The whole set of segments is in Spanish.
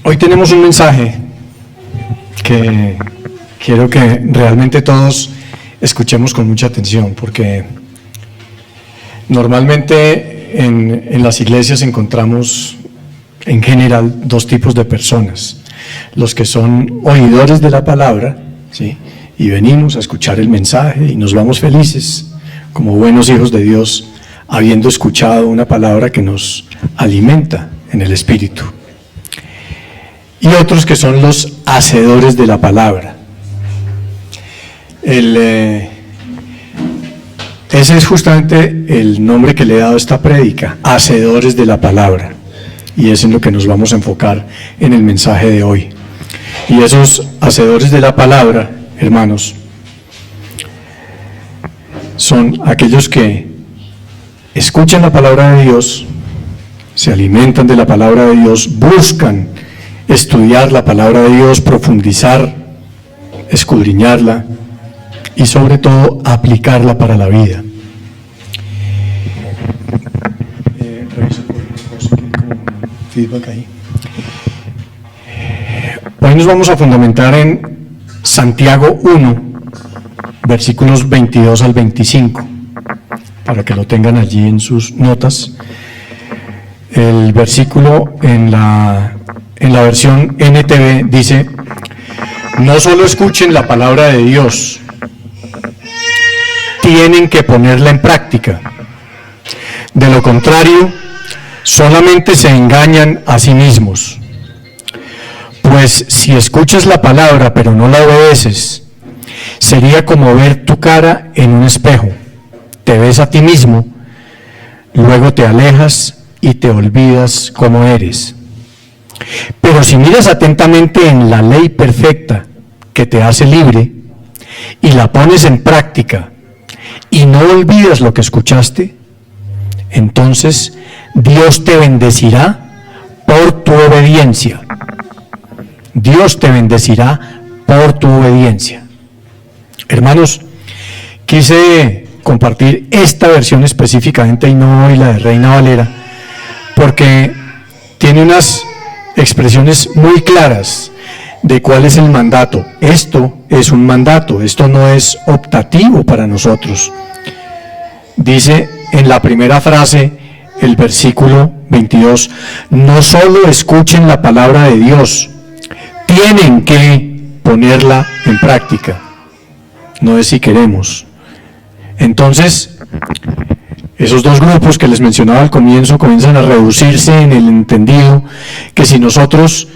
Hoy tenemos un mensaje que quiero que realmente todos escuchemos con mucha atención, porque normalmente en las iglesias encontramos en general dos tipos de personas: los que son oidores de la palabra, ¿sí?, y venimos a escuchar el mensaje y nos vamos felices como buenos hijos de Dios, habiendo escuchado una palabra que nos alimenta en el espíritu. Y otros que son los hacedores de la palabra. Ese es justamente el nombre que le he dado a esta prédica: hacedores de la palabra. Y es en lo que nos vamos a enfocar en el mensaje de hoy. Y esos hacedores de la palabra, hermanos, son aquellos que escuchan la palabra de Dios, se alimentan de la palabra de Dios, buscan estudiar la palabra de Dios, profundizar, escudriñarla y sobre todo aplicarla para la vida. Feedback ahí. Hoy nos vamos a fundamentar en Santiago 1, versículos 22 al 25, para que lo tengan allí en sus notas. El versículo en la versión NTV dice: no solo escuchen la palabra de Dios, tienen que ponerla en práctica. De lo contrario, solamente se engañan a sí mismos. Pues si escuchas la palabra pero no la obedeces, sería como ver tu cara en un espejo. Te ves a ti mismo, luego te alejas y te olvidas cómo eres. Pero si miras atentamente en la ley perfecta que te hace libre y la pones en práctica y no olvidas lo que escuchaste, entonces Dios te bendecirá por tu obediencia. Dios te bendecirá por tu obediencia. Hermanos, quise compartir esta versión específicamente y no hoy la de Reina Valera, porque tiene unas expresiones muy claras de cuál es el mandato. Esto es un mandato, esto no es optativo para nosotros. Dice en la primera frase, el versículo 22, no solo escuchen la palabra de Dios, tienen que ponerla en práctica. No es si queremos. Entonces, esos dos grupos que les mencionaba al comienzo comienzan a reducirse en el entendido que si nosotros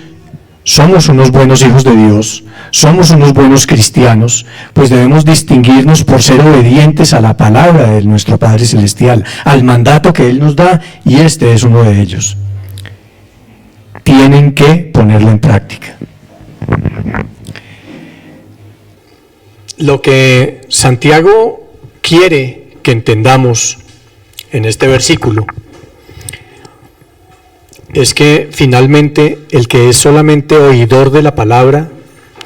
somos unos buenos hijos de Dios, somos unos buenos cristianos, pues debemos distinguirnos por ser obedientes a la palabra de nuestro Padre Celestial, al mandato que Él nos da, y este es uno de ellos. Tienen que ponerlo en práctica. Lo que Santiago quiere que entendamos en este versículo es que finalmente el que es solamente oidor de la palabra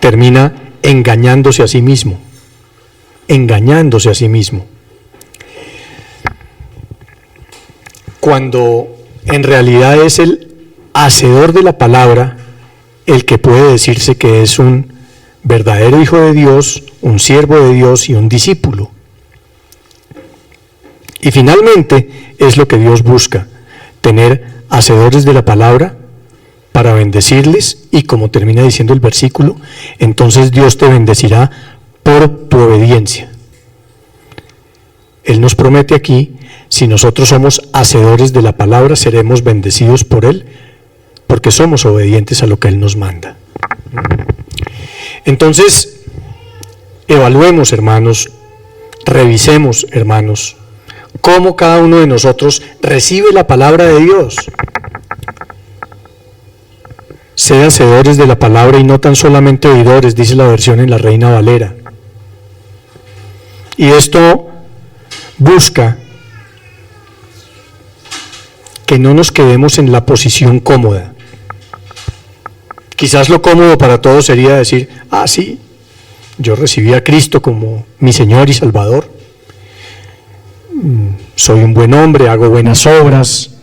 termina engañándose a sí mismo, cuando en realidad es el hacedor de la palabra el que puede decirse que es un verdadero hijo de Dios, un siervo de Dios y un discípulo. Y finalmente es lo que Dios busca: tener hacedores de la palabra para bendecirles, y como termina diciendo el versículo, entonces Dios te bendecirá por tu obediencia. Él nos promete aquí, si nosotros somos hacedores de la palabra, seremos bendecidos por Él, porque somos obedientes a lo que Él nos manda. Entonces, evaluemos, hermanos, revisemos, hermanos, cómo cada uno de nosotros recibe la palabra de Dios. Sean hacedores de la palabra y no tan solamente oidores, dice la versión en la Reina Valera. Y esto busca que no nos quedemos en la posición cómoda. Quizás lo cómodo para todos sería decir: ah, sí, yo recibí a Cristo como mi Señor y Salvador, soy un buen hombre, hago buenas obras,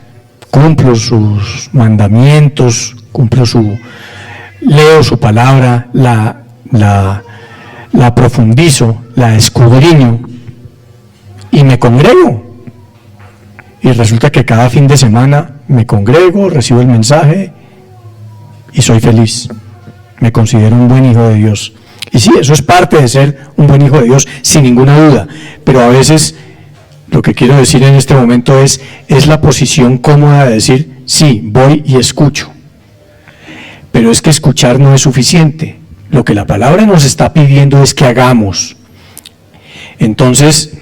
cumplo sus mandamientos, cumplo leo su palabra, la profundizo, la escudriño y me congrego. Y resulta que cada fin de semana me congrego, recibo el mensaje y soy feliz. Me considero un buen hijo de Dios. Y sí, eso es parte de ser un buen hijo de Dios, sin ninguna duda. Pero a veces lo que quiero decir en este momento es la posición cómoda de decir, sí, voy y escucho. Pero es que escuchar no es suficiente. Lo que la palabra nos está pidiendo es que hagamos. Entonces,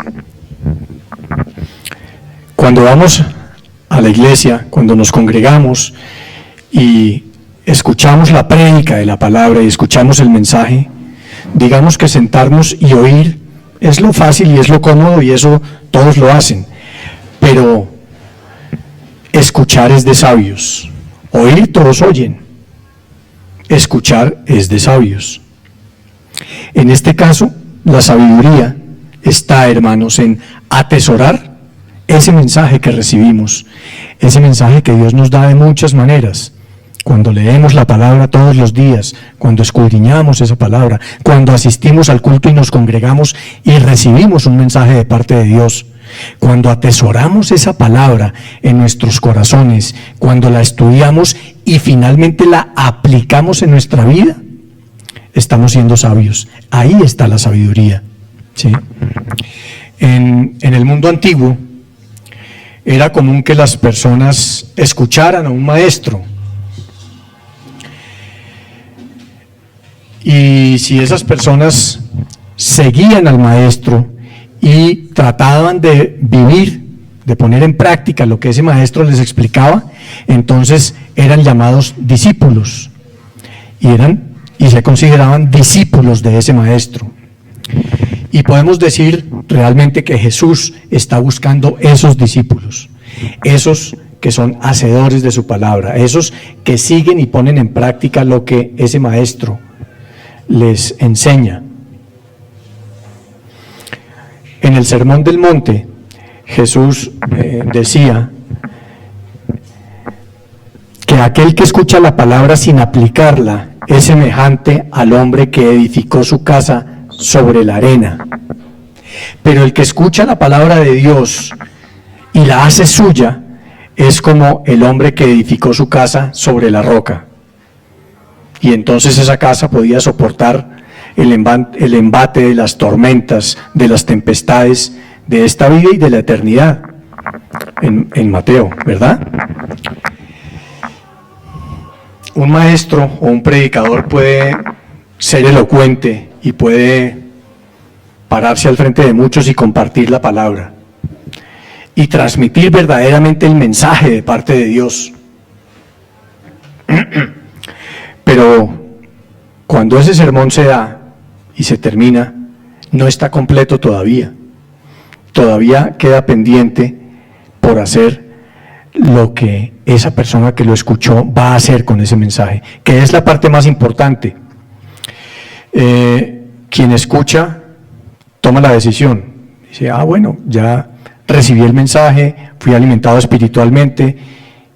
cuando vamos a la iglesia, cuando nos congregamos y escuchamos la prédica de la palabra y escuchamos el mensaje, digamos que sentarnos y oír es lo fácil y es lo cómodo y eso todos lo hacen, pero escuchar es de sabios. Oír todos oyen, escuchar es de sabios. En este caso, la sabiduría está, hermanos, en atesorar ese mensaje que recibimos, ese mensaje que Dios nos da de muchas maneras. Cuando leemos la palabra todos los días, cuando escudriñamos esa palabra, cuando asistimos al culto y nos congregamos y recibimos un mensaje de parte de Dios, cuando atesoramos esa palabra en nuestros corazones, cuando la estudiamos y finalmente la aplicamos en nuestra vida, estamos siendo sabios. Ahí está la sabiduría, ¿sí? En el mundo antiguo era común que las personas escucharan a un maestro. Y si esas personas seguían al maestro y trataban de vivir, de poner en práctica lo que ese maestro les explicaba, entonces eran llamados discípulos y se consideraban discípulos de ese maestro. Y podemos decir realmente que Jesús está buscando esos discípulos, esos que son hacedores de su palabra, esos que siguen y ponen en práctica lo que ese maestro les enseña. En el Sermón del Monte, Jesús decía que aquel que escucha la palabra sin aplicarla es semejante al hombre que edificó su casa sobre la arena. Pero el que escucha la palabra de Dios y la hace suya es como el hombre que edificó su casa sobre la roca. Y entonces esa casa podía soportar el embate de las tormentas, de las tempestades de esta vida y de la eternidad, en Mateo, ¿verdad? Un maestro o un predicador puede ser elocuente y puede pararse al frente de muchos y compartir la palabra y transmitir verdaderamente el mensaje de parte de Dios. Pero cuando ese sermón se da y se termina, no está completo todavía. Todavía queda pendiente por hacer lo que esa persona que lo escuchó va a hacer con ese mensaje, que es la parte más importante. Quien escucha toma la decisión. Dice, bueno, ya recibí el mensaje, fui alimentado espiritualmente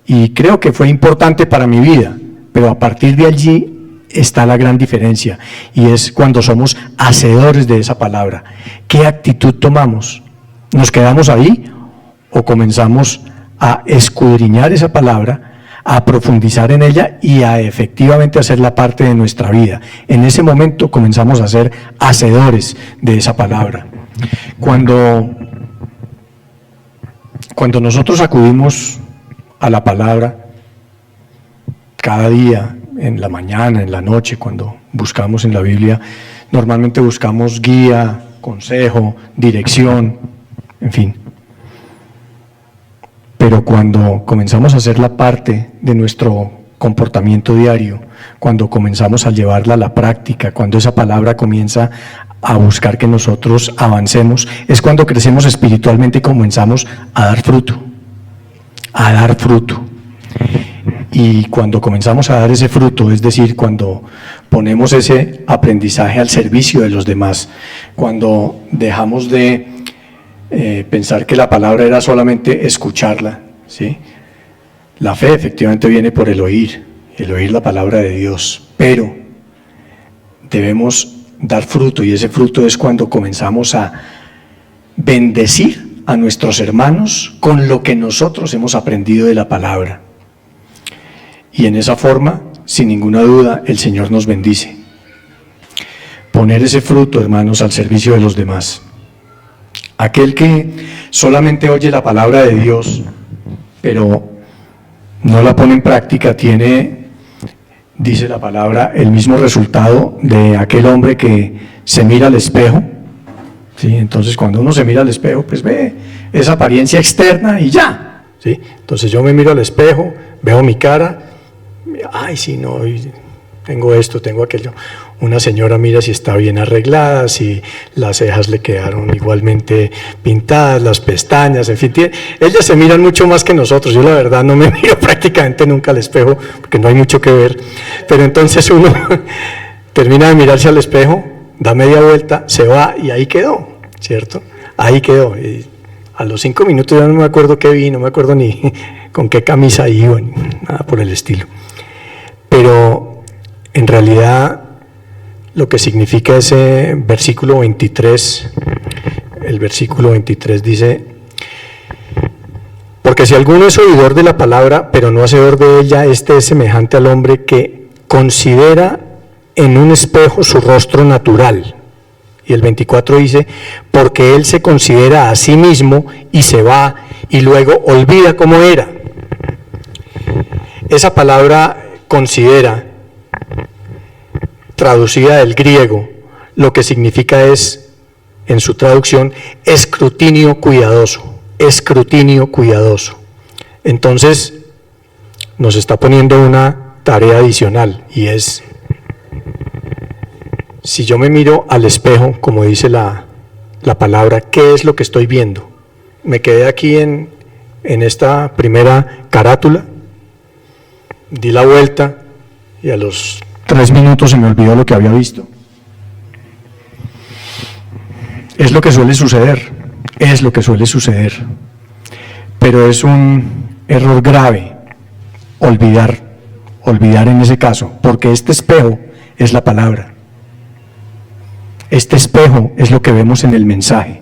y creo que fue importante para mi vida. Pero a partir de allí está la gran diferencia, y es cuando somos hacedores de esa palabra. ¿Qué actitud tomamos? ¿Nos quedamos ahí o comenzamos a escudriñar esa palabra, a profundizar en ella y a efectivamente hacerla parte de nuestra vida? En ese momento comenzamos a ser hacedores de esa palabra. Cuando nosotros acudimos a la palabra, cada día, en la mañana, en la noche, cuando buscamos en la Biblia, normalmente buscamos guía, consejo, dirección, en fin. Pero cuando comenzamos a hacerla parte de nuestro comportamiento diario, cuando comenzamos a llevarla a la práctica, cuando esa palabra comienza a buscar que nosotros avancemos, es cuando crecemos espiritualmente y comenzamos a dar fruto, a dar fruto. Y cuando comenzamos a dar ese fruto, es decir, cuando ponemos ese aprendizaje al servicio de los demás, cuando dejamos de pensar que la palabra era solamente escucharla, ¿sí? La fe efectivamente viene por el oír, el oír la palabra de Dios, pero debemos dar fruto, y ese fruto es cuando comenzamos a bendecir a nuestros hermanos con lo que nosotros hemos aprendido de la palabra. Y en esa forma, sin ninguna duda, el Señor nos bendice. Poner ese fruto, hermanos, al servicio de los demás. Aquel que solamente oye la palabra de Dios, pero no la pone en práctica, tiene, dice la palabra, el mismo resultado de aquel hombre que se mira al espejo. ¿Sí? Entonces, cuando uno se mira al espejo, pues ve esa apariencia externa y ya. ¿Sí? Entonces yo me miro al espejo, veo mi cara, ay, sí, no, tengo esto, tengo aquello. Una señora mira si está bien arreglada, si las cejas le quedaron igualmente pintadas, las pestañas, en fin. Ellas se miran mucho más que nosotros. Yo la verdad no me miro prácticamente nunca al espejo porque no hay mucho que ver. Pero entonces uno termina de mirarse al espejo, da media vuelta, se va y ahí quedó, ¿cierto? Ahí quedó. Y a los 5 minutos ya no me acuerdo qué vi, no me acuerdo ni con qué camisa iba, ni nada por el estilo. Pero en realidad lo que significa ese versículo 23, el versículo 23 dice: porque si alguno es oidor de la palabra, pero no hacedor de ella, este es semejante al hombre que considera en un espejo su rostro natural. Y el 24 dice: porque él se considera a sí mismo y se va y luego olvida cómo era. Esa palabra considera, traducida del griego, lo que significa es, en su traducción, escrutinio cuidadoso, escrutinio cuidadoso. Entonces, nos está poniendo una tarea adicional, y es, si yo me miro al espejo, como dice la palabra, ¿qué es lo que estoy viendo? Me quedé aquí en esta primera carátula, di la vuelta, y a los 3 minutos se me olvidó lo que había visto. Es lo que suele suceder, pero es un error grave olvidar en ese caso, porque este espejo es la palabra. Este espejo es lo que vemos en el mensaje.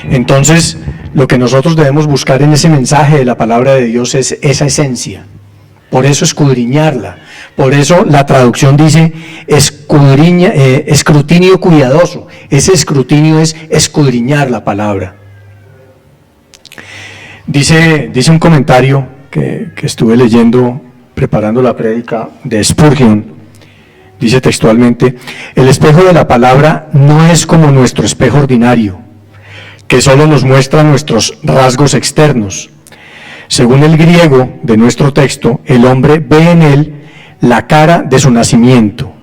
Entonces, lo que nosotros debemos buscar en ese mensaje de la palabra de Dios es esa esencia. Por eso escudriñarla. Por eso la traducción dice escrutinio cuidadoso. Ese escrutinio es escudriñar la palabra. Dice un comentario que estuve leyendo preparando la prédica de Spurgeon. Dice textualmente: el espejo de la palabra no es como nuestro espejo ordinario, que solo nos muestra nuestros rasgos externos. Según el griego de nuestro texto, el hombre ve en él la cara de su nacimiento,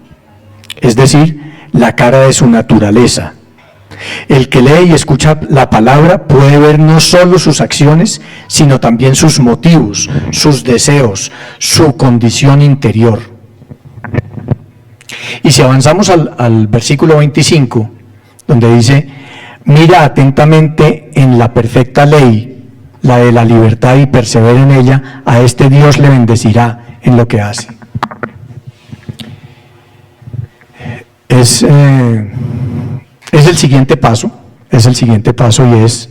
es decir, la cara de su naturaleza. El que lee y escucha la palabra puede ver no solo sus acciones, sino también sus motivos, sus deseos, su condición interior. Y si avanzamos al versículo 25, donde dice: mira atentamente en la perfecta ley, la de la libertad, y persevera en ella, a este Dios le bendecirá en lo que hace. Es el siguiente paso, y es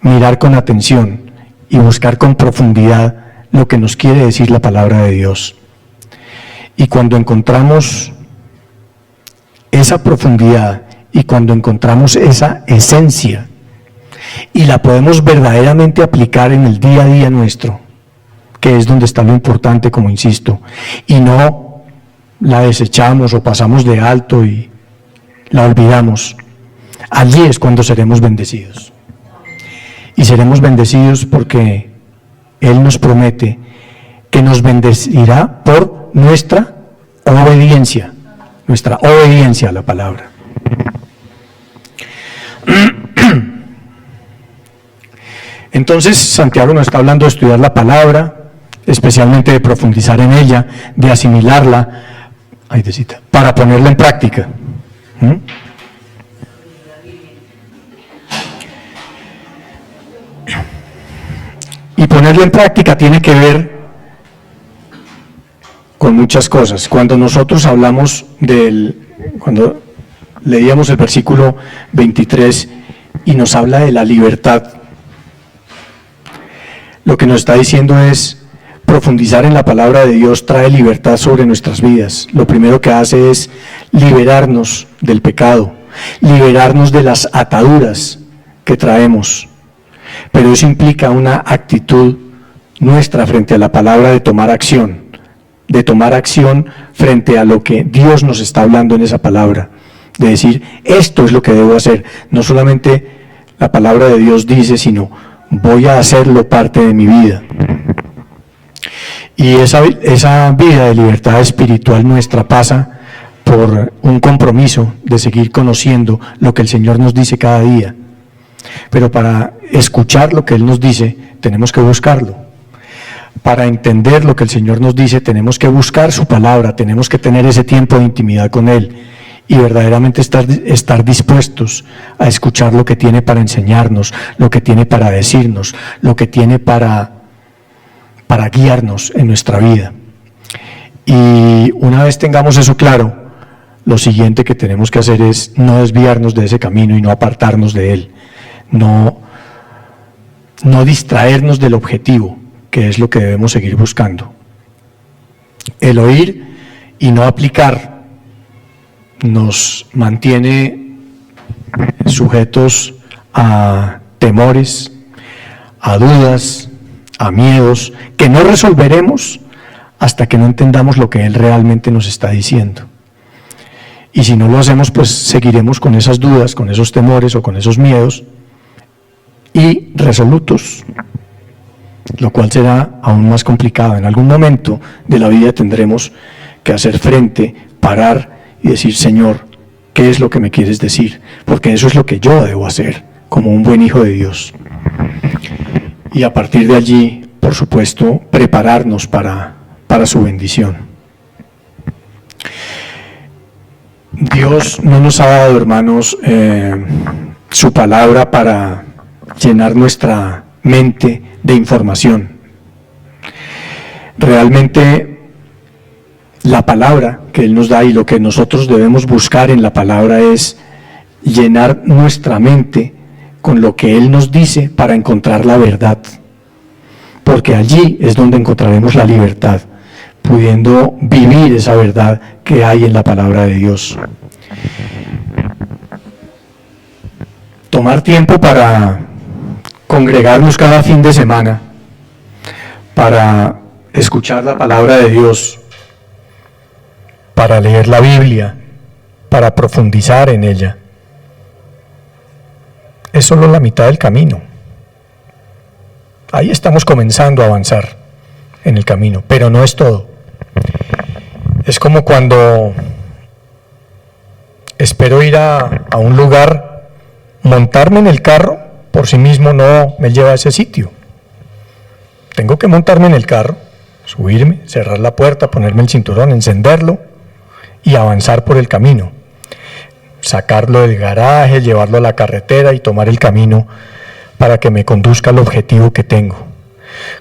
mirar con atención y buscar con profundidad lo que nos quiere decir la palabra de Dios. Y cuando encontramos esa profundidad y cuando encontramos esa esencia y la podemos verdaderamente aplicar en el día a día nuestro, que es donde está lo importante, como insisto, y no la desechamos o pasamos de alto y la olvidamos, allí es cuando seremos bendecidos. Y seremos bendecidos porque Él nos promete que nos bendecirá por nuestra obediencia a la palabra. Entonces, Santiago nos está hablando de estudiar la palabra, especialmente de profundizar en ella, de asimilarla, para ponerla en práctica. Y ponerla en práctica tiene que ver con muchas cosas. Cuando nosotros hablamos cuando leíamos el versículo 23 y nos habla de la libertad, lo que nos está diciendo es: profundizar en la palabra de Dios trae libertad sobre nuestras vidas. Lo primero que hace es liberarnos del pecado, liberarnos de las ataduras que traemos. Pero eso implica una actitud nuestra frente a la palabra de tomar acción frente a lo que Dios nos está hablando en esa palabra, de decir, esto es lo que debo hacer. No solamente la palabra de Dios dice, sino voy a hacerlo parte de mi vida. Y esa vida de libertad espiritual nuestra pasa por un compromiso de seguir conociendo lo que el Señor nos dice cada día. Pero para escuchar lo que Él nos dice, tenemos que buscarlo. Para entender lo que el Señor nos dice, tenemos que buscar su palabra, tenemos que tener ese tiempo de intimidad con Él y verdaderamente estar dispuestos a escuchar lo que tiene para enseñarnos, lo que tiene para decirnos, lo que tiene para guiarnos en nuestra vida. Y una vez tengamos eso claro, lo siguiente que tenemos que hacer es no desviarnos de ese camino y no apartarnos de él, no distraernos del objetivo, que es lo que debemos seguir buscando. El oír y no aplicar nos mantiene sujetos a temores, a dudas, a miedos, que no resolveremos hasta que no entendamos lo que Él realmente nos está diciendo. Y si no lo hacemos, pues seguiremos con esas dudas, con esos temores o con esos miedos irresolutos, lo cual será aún más complicado. En algún momento de la vida tendremos que hacer frente, parar y decir: Señor, ¿qué es lo que me quieres decir? Porque eso es lo que yo debo hacer como un buen hijo de Dios. Y a partir de allí, por supuesto, prepararnos para su bendición. Dios no nos ha dado, hermanos, su palabra para llenar nuestra mente de información. Realmente la palabra que Él nos da y lo que nosotros debemos buscar en la palabra es llenar nuestra mente con lo que Él nos dice para encontrar la verdad, porque allí es donde encontraremos la libertad, pudiendo vivir esa verdad que hay en la palabra de Dios. Tomar tiempo para congregarnos cada fin de semana, para escuchar la palabra de Dios, para leer la Biblia, para profundizar en ella, es solo la mitad del camino. Ahí estamos comenzando a avanzar en el camino, pero no es todo. Es como cuando espero ir a un lugar, montarme en el carro por sí mismo no me lleva a ese sitio. Tengo que montarme en el carro, subirme, cerrar la puerta, ponerme el cinturón, encenderlo y avanzar por el camino. Sacarlo del garaje, llevarlo a la carretera y tomar el camino para que me conduzca al objetivo que tengo.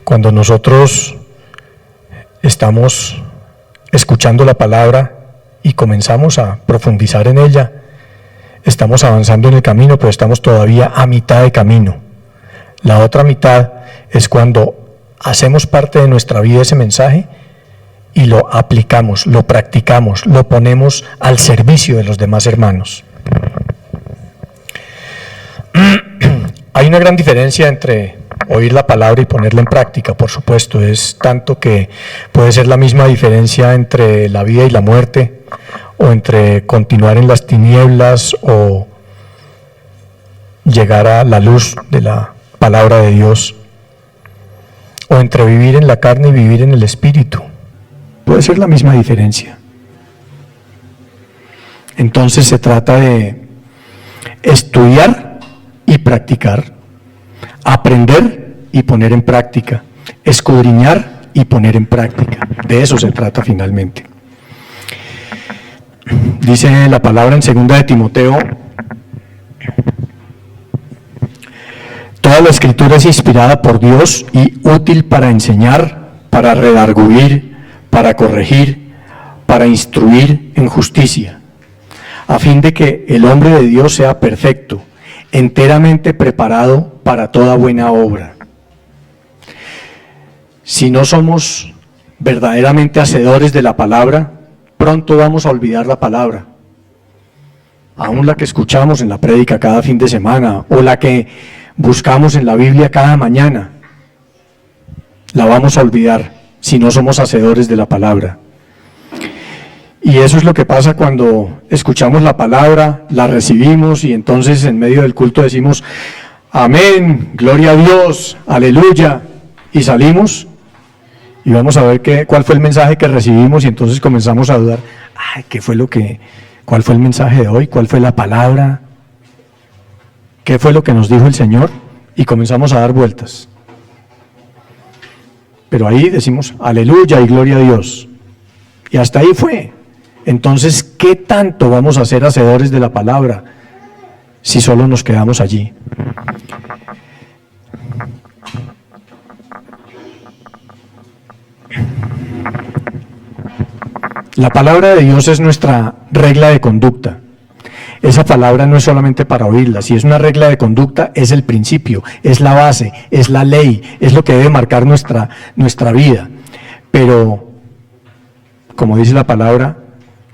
Cuando nosotros estamos escuchando la palabra y comenzamos a profundizar en ella, estamos avanzando en el camino, pero estamos todavía a mitad de camino. La otra mitad es cuando hacemos parte de nuestra vida ese mensaje y lo aplicamos, lo practicamos, lo ponemos al servicio de los demás hermanos. Hay una gran diferencia entre oír la palabra y ponerla en práctica, por supuesto. Es tanto que puede ser la misma diferencia entre la vida y la muerte, o entre continuar en las tinieblas o llegar a la luz de la palabra de Dios, o entre vivir en la carne y vivir en el espíritu. Puede ser la misma diferencia. Entonces se trata de estudiar y practicar, aprender y poner en práctica, escudriñar y poner en práctica. De eso se trata finalmente. Dice la palabra en 2 de Timoteo: toda la escritura es inspirada por Dios y útil para enseñar, para redarguir, para corregir, para instruir en justicia, a fin de que el hombre de Dios sea perfecto, enteramente preparado para toda buena obra. Si no somos verdaderamente hacedores de la palabra, pronto vamos a olvidar la palabra. Aún la que escuchamos en la prédica cada fin de semana, o la que buscamos en la Biblia cada mañana, la vamos a olvidar si no somos hacedores de la palabra. Y eso es lo que pasa cuando escuchamos la palabra, la recibimos y entonces en medio del culto decimos amén, gloria a Dios, aleluya, y salimos y vamos a ver cuál fue el mensaje que recibimos y entonces comenzamos a dudar, ¿cuál fue el mensaje de hoy? ¿Cuál fue la palabra? ¿Qué fue lo que nos dijo el Señor? Y comenzamos a dar vueltas. Pero ahí decimos aleluya y gloria a Dios. Y hasta ahí fue. Entonces, ¿qué tanto vamos a ser hacedores de la palabra si solo nos quedamos allí? La palabra de Dios es nuestra regla de conducta. Esa palabra no es solamente para oírla, si es una regla de conducta, es el principio, es la base, es la ley, es lo que debe marcar nuestra vida. Pero, como dice la palabra,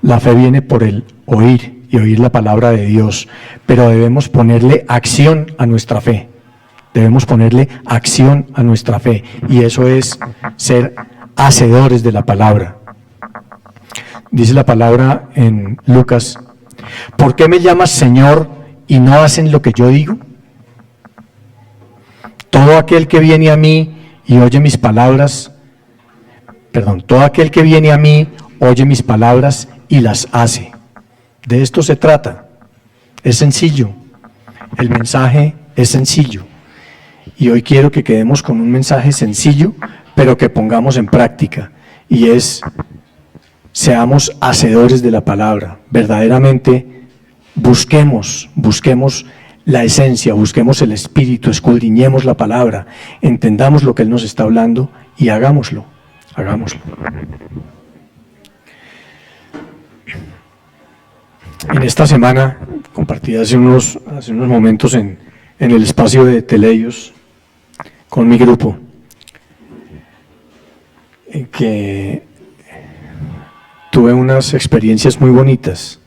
la fe viene por el oír y oír la palabra de Dios, pero debemos ponerle acción a nuestra fe. Debemos ponerle acción a nuestra fe y eso es ser hacedores de la palabra. Dice la palabra en Lucas: ¿por qué me llamas Señor y no hacen lo que yo digo? Todo aquel que viene a mí y oye mis palabras, todo aquel que viene a mí oye mis palabras y las hace. De esto se trata. Es sencillo. El mensaje es sencillo. Y hoy quiero que quedemos con un mensaje sencillo, pero que pongamos en práctica. Y es, seamos hacedores de la palabra. Verdaderamente busquemos la esencia, busquemos el espíritu, escudriñemos la palabra, entendamos lo que Él nos está hablando y hagámoslo. En esta semana, compartí hace unos momentos en el espacio de Teleios con mi grupo, en que tuve unas experiencias muy bonitas,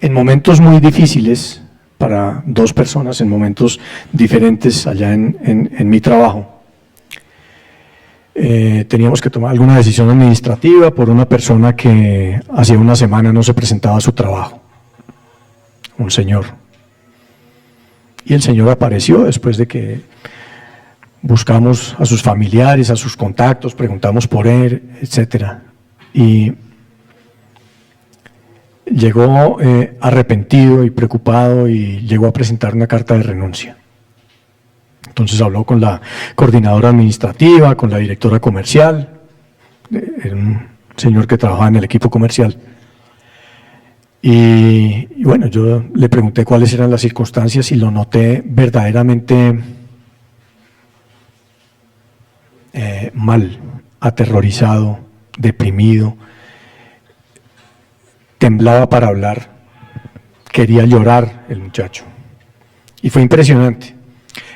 en momentos muy difíciles para dos personas, en momentos diferentes allá en mi trabajo. Teníamos que tomar alguna decisión administrativa por una persona que hacía una semana no se presentaba a su trabajo, un señor. Y el señor apareció después de que buscamos a sus familiares, a sus contactos, preguntamos por él, etcétera. Y llegó arrepentido y preocupado y llegó a presentar una carta de renuncia. Entonces habló con la coordinadora administrativa, con la directora comercial, era un señor que trabajaba en el equipo comercial. Y bueno, yo le pregunté cuáles eran las circunstancias y lo noté verdaderamente mal, aterrorizado, deprimido, temblaba para hablar, quería llorar el muchacho. Y fue impresionante.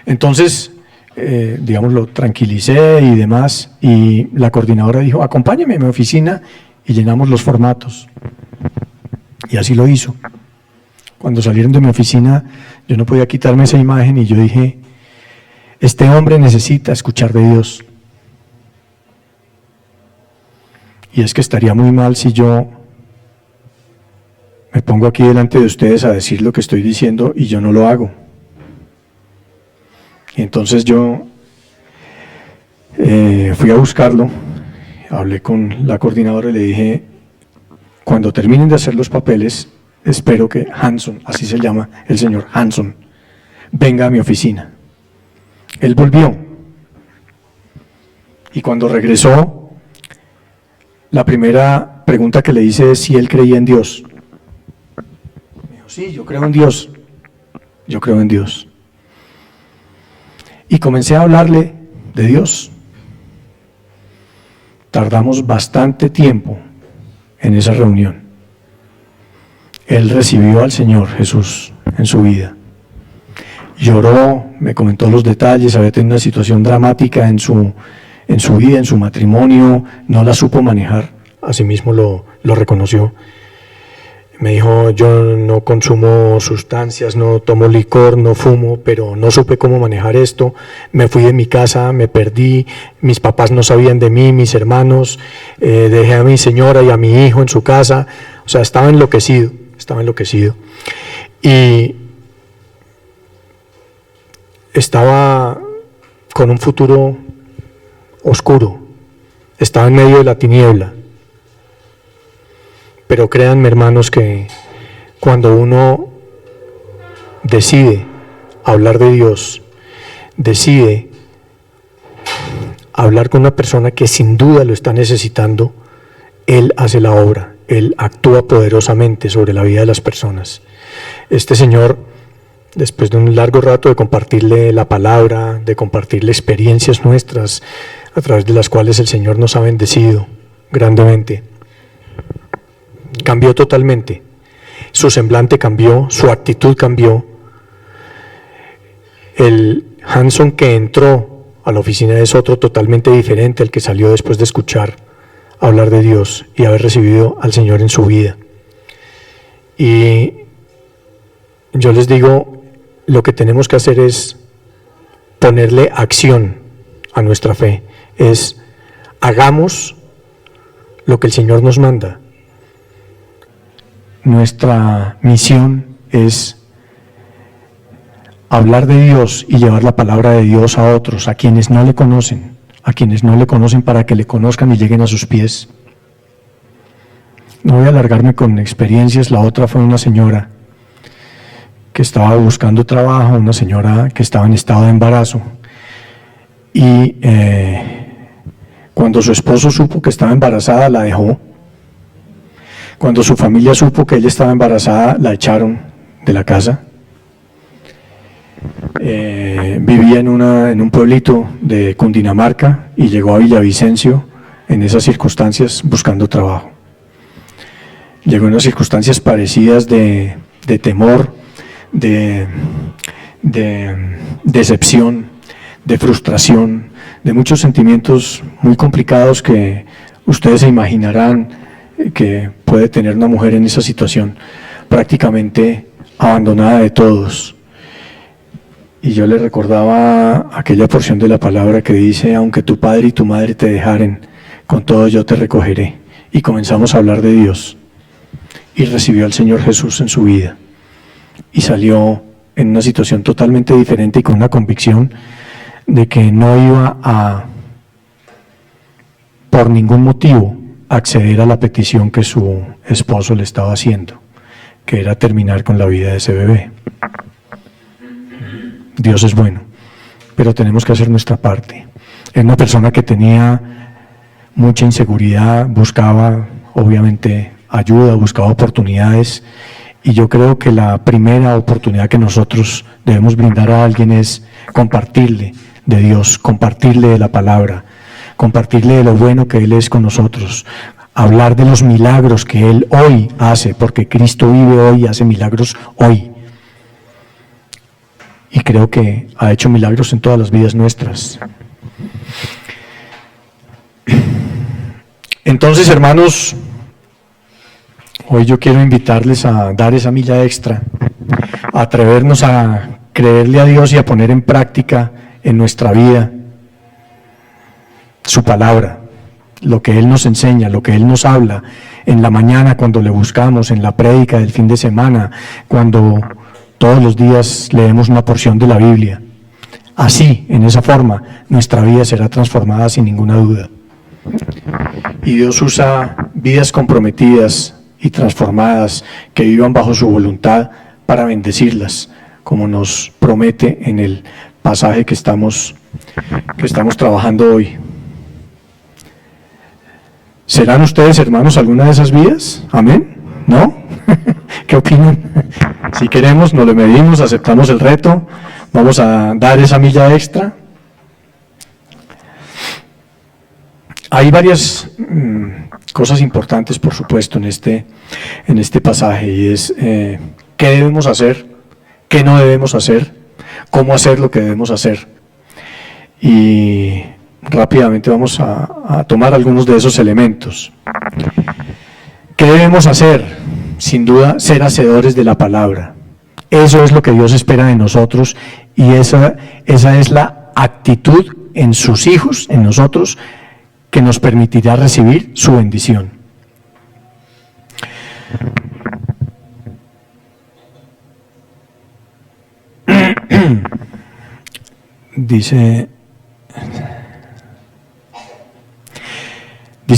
Entonces, lo tranquilicé y demás, y la coordinadora dijo, acompáñeme a mi oficina y llenamos los formatos. Y así lo hizo. Cuando salieron de mi oficina, yo no podía quitarme esa imagen y yo dije, este hombre necesita escuchar de Dios. Y es que estaría muy mal si yo me pongo aquí delante de ustedes a decir lo que estoy diciendo y yo no lo hago. Y entonces yo fui a buscarlo, hablé con la coordinadora y le dije, cuando terminen de hacer los papeles, espero que Hanson, así se llama el señor Hanson, venga a mi oficina. Él volvió y cuando regresó, la primera pregunta que le hice es si él creía en Dios. Me dijo, sí, yo creo en Dios, yo creo en Dios. Y comencé a hablarle de Dios. Tardamos bastante tiempo en esa reunión. Él recibió al Señor Jesús en su vida. Lloró, me comentó los detalles, había tenido una situación dramática en su vida, en su matrimonio, no la supo manejar, asimismo lo reconoció. Me dijo, yo no consumo sustancias, no tomo licor, no fumo, pero no supe cómo manejar esto, me fui de mi casa, me perdí, mis papás no sabían de mí, mis hermanos, dejé a mi señora y a mi hijo en su casa, o sea, estaba enloquecido. Y estaba con un futuro oscuro, estaba en medio de la tiniebla. Pero créanme, hermanos, que cuando uno decide hablar de Dios, decide hablar con una persona que sin duda lo está necesitando, Él hace la obra, Él actúa poderosamente sobre la vida de las personas. Este señor, después de un largo rato de compartirle la palabra, de compartirle experiencias nuestras, a través de las cuales el Señor nos ha bendecido grandemente, cambió totalmente, su semblante cambió, su actitud cambió. El Hanson que entró a la oficina es otro totalmente diferente al que salió después de escuchar hablar de Dios y haber recibido al Señor en su vida. Y yo les digo, lo que tenemos que hacer es ponerle acción a nuestra fe, es hagamos lo que el Señor nos manda. Nuestra misión es hablar de Dios y llevar la palabra de Dios a otros, a quienes no le conocen, para que le conozcan y lleguen a sus pies. No voy a alargarme con experiencias. La otra fue una señora que estaba buscando trabajo, una señora que estaba en estado de embarazo, y cuando su esposo supo que estaba embarazada, la dejó. Cuando su familia supo que ella estaba embarazada, la echaron de la casa. Vivía en un pueblito de Cundinamarca y llegó a Villavicencio en esas circunstancias buscando trabajo. Llegó en unas circunstancias parecidas de temor, de decepción, de frustración, de muchos sentimientos muy complicados que ustedes se imaginarán que puede tener una mujer en esa situación, prácticamente abandonada de todos. Y yo le recordaba aquella porción de la palabra que dice, aunque tu padre y tu madre te dejaren, con todo yo te recogeré. Y comenzamos a hablar de Dios. Y recibió al Señor Jesús en su vida. Y salió en una situación totalmente diferente y con una convicción de que no iba a, por ningún motivo, acceder a la petición que su esposo le estaba haciendo, que era terminar con la vida de ese bebé. Dios es bueno, pero tenemos que hacer nuestra parte. Era una persona que tenía mucha inseguridad, buscaba obviamente ayuda, buscaba oportunidades, y yo creo que la primera oportunidad que nosotros debemos brindar a alguien es compartirle de Dios, compartirle de la palabra, compartirle de lo bueno que Él es con nosotros, hablar de los milagros que Él hoy hace, porque Cristo vive hoy y hace milagros hoy. Y creo que ha hecho milagros en todas las vidas nuestras. Entonces, hermanos, hoy yo quiero invitarles a dar esa milla extra, a atrevernos a creerle a Dios y a poner en práctica en nuestra vida su palabra, lo que Él nos enseña, lo que Él nos habla en la mañana cuando le buscamos, en la prédica del fin de semana, cuando todos los días leemos una porción de la Biblia. Así, en esa forma, nuestra vida será transformada sin ninguna duda. Y Dios usa vidas comprometidas y transformadas que vivan bajo su voluntad para bendecirlas, como nos promete en el pasaje que estamos trabajando hoy. ¿Serán ustedes, hermanos, alguna de esas vidas? ¿Amén? ¿No? ¿Qué opinan? Si queremos, nos lo medimos, aceptamos el reto, vamos a dar esa milla extra. Hay varias cosas importantes, por supuesto, en este pasaje, y es qué debemos hacer, qué no debemos hacer, cómo hacer lo que debemos hacer. Y rápidamente vamos a tomar algunos de esos elementos. ¿Qué debemos hacer? Sin duda, ser hacedores de la palabra. Eso es lo que Dios espera de nosotros, y esa es la actitud en sus hijos, en nosotros, que nos permitirá recibir su bendición. Dice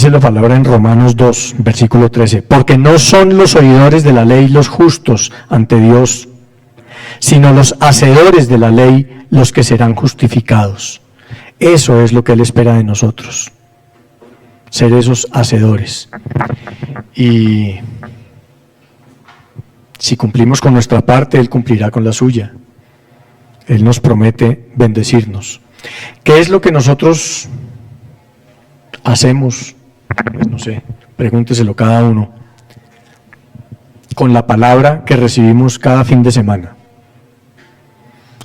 la palabra en Romanos 2, versículo 13, porque no son los oidores de la ley los justos ante Dios, sino los hacedores de la ley los que serán justificados. Eso es lo que Él espera de nosotros, ser esos hacedores. Y si cumplimos con nuestra parte, Él cumplirá con la suya. Él nos promete bendecirnos. ¿Qué es lo que nosotros hacemos? Pues no sé, pregúnteselo cada uno, con la palabra que recibimos cada fin de semana.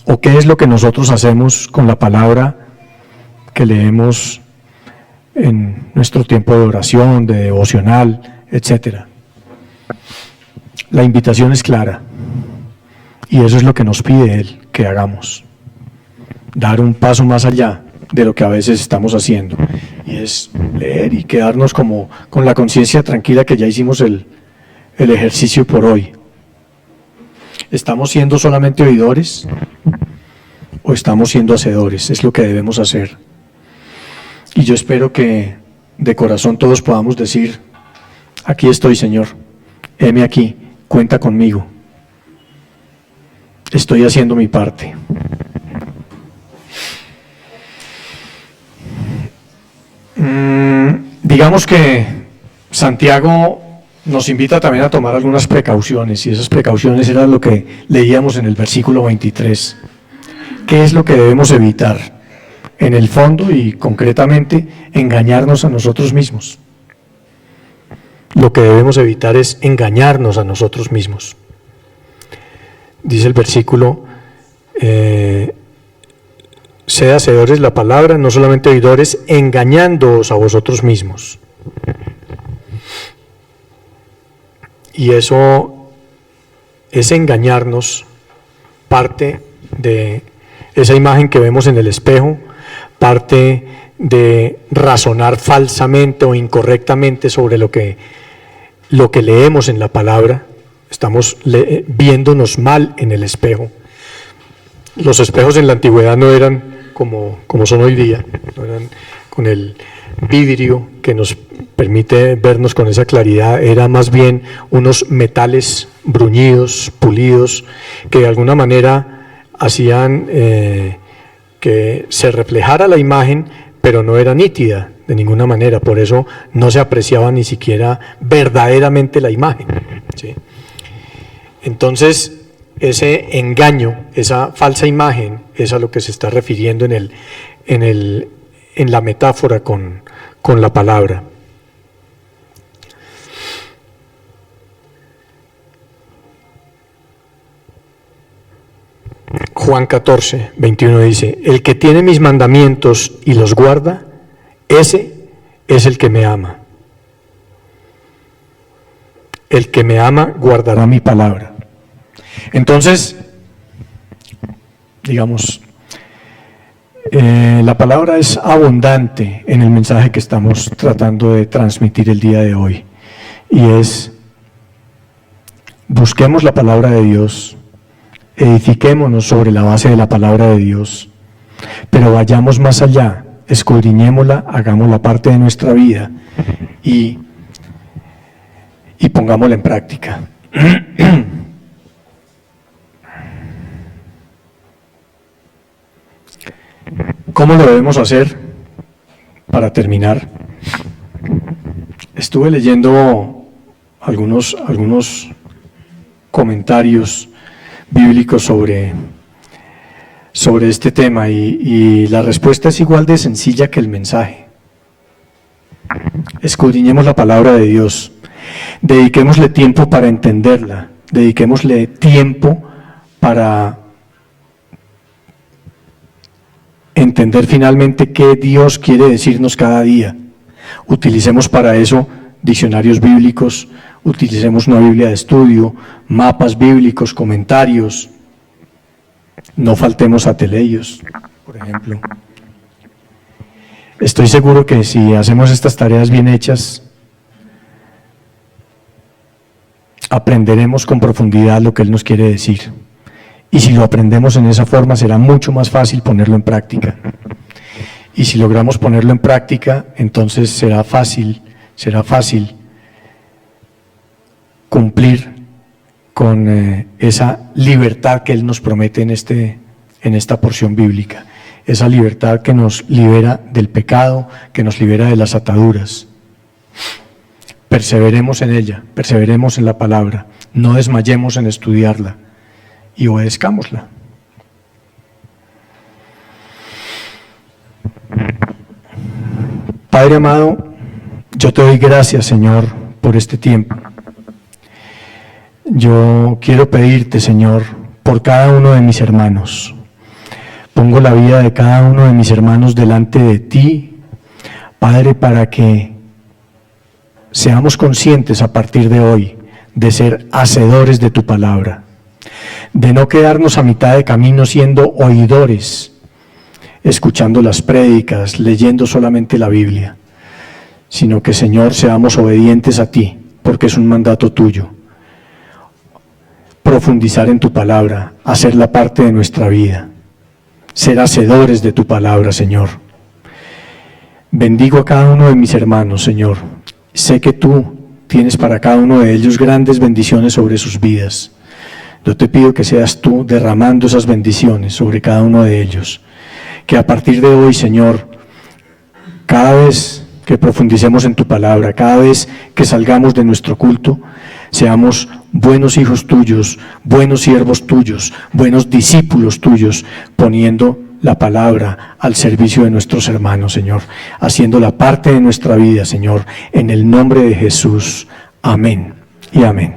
¿O qué es lo que nosotros hacemos con la palabra que leemos en nuestro tiempo de oración, de devocional, etcétera? La invitación es clara, y eso es lo que nos pide Él que hagamos, dar un paso más allá de lo que a veces estamos haciendo, y es leer y quedarnos como con la conciencia tranquila que ya hicimos el ejercicio por hoy. ¿Estamos siendo solamente oidores o estamos siendo hacedores? Es lo que debemos hacer. Y yo espero que de corazón todos podamos decir: aquí estoy, Señor, heme aquí, cuenta conmigo, estoy haciendo mi parte. Digamos que Santiago nos invita también a tomar algunas precauciones, y esas precauciones eran lo que leíamos en el versículo 23. ¿Qué es lo que debemos evitar? En el fondo y concretamente, engañarnos a nosotros mismos. Lo que debemos evitar es engañarnos a nosotros mismos. Dice el versículo, sed hacedores de la palabra, no solamente oidores, engañándoos a vosotros mismos. Y eso es engañarnos, parte de esa imagen que vemos en el espejo, parte de razonar falsamente o incorrectamente sobre lo que leemos en la palabra. Estamos viéndonos mal en el espejo. Los espejos en la antigüedad no eran como son hoy día, no eran con el vidrio que nos permite vernos con esa claridad, era más bien unos metales bruñidos, pulidos, que de alguna manera hacían que se reflejara la imagen, pero no era nítida de ninguna manera, por eso no se apreciaba ni siquiera verdaderamente la imagen, ¿sí? Entonces, ese engaño, esa falsa imagen, es a lo que se está refiriendo en la metáfora con la palabra. Juan 14, 21 dice: el que tiene mis mandamientos y los guarda, ese es el que me ama. El que me ama guardará mi palabra. Entonces, digamos, la palabra es abundante en el mensaje que estamos tratando de transmitir el día de hoy, y es: busquemos la palabra de Dios, edifiquémonos sobre la base de la palabra de Dios, pero vayamos más allá, escudriñémosla, hagámosla parte de nuestra vida y pongámosla en práctica. ¿Cómo lo debemos hacer? Para terminar, estuve leyendo algunos comentarios bíblicos sobre este tema, y la respuesta es igual de sencilla que el mensaje. escudriñemos la palabra de Dios, dediquémosle tiempo para entenderla, dediquémosle tiempo para entender finalmente qué Dios quiere decirnos cada día. Utilicemos para eso diccionarios bíblicos, utilicemos una Biblia de estudio, mapas bíblicos, comentarios. No faltemos a teleios, por ejemplo. Estoy seguro que si hacemos estas tareas bien hechas, aprenderemos con profundidad lo que Él nos quiere decir. Y si lo aprendemos en esa forma, será mucho más fácil ponerlo en práctica. Y si logramos ponerlo en práctica, entonces será fácil cumplir con esa libertad que Él nos promete en esta porción bíblica. Esa libertad que nos libera del pecado, que nos libera de las ataduras. Perseveremos en ella, perseveremos en la palabra, no desmayemos en estudiarla y obedezcámosla. Padre amado, yo te doy gracias, Señor, por este tiempo. Yo quiero pedirte, Señor, por cada uno de mis hermanos. Pongo la vida de cada uno de mis hermanos delante de ti, Padre, para que seamos conscientes a partir de hoy de ser hacedores de tu palabra, de no quedarnos a mitad de camino siendo oidores, escuchando las prédicas, leyendo solamente la Biblia, sino que, Señor, seamos obedientes a ti, porque es un mandato tuyo. Profundizar en tu palabra, hacerla parte de nuestra vida, ser hacedores de tu palabra, Señor. Bendigo a cada uno de mis hermanos, Señor. Sé que tú tienes para cada uno de ellos grandes bendiciones sobre sus vidas. Yo te pido que seas tú derramando esas bendiciones sobre cada uno de ellos. Que a partir de hoy, Señor, cada vez que profundicemos en tu palabra, cada vez que salgamos de nuestro culto, seamos buenos hijos tuyos, buenos siervos tuyos, buenos discípulos tuyos, poniendo la palabra al servicio de nuestros hermanos, Señor, haciéndola parte de nuestra vida, Señor, en el nombre de Jesús. Amén y amén.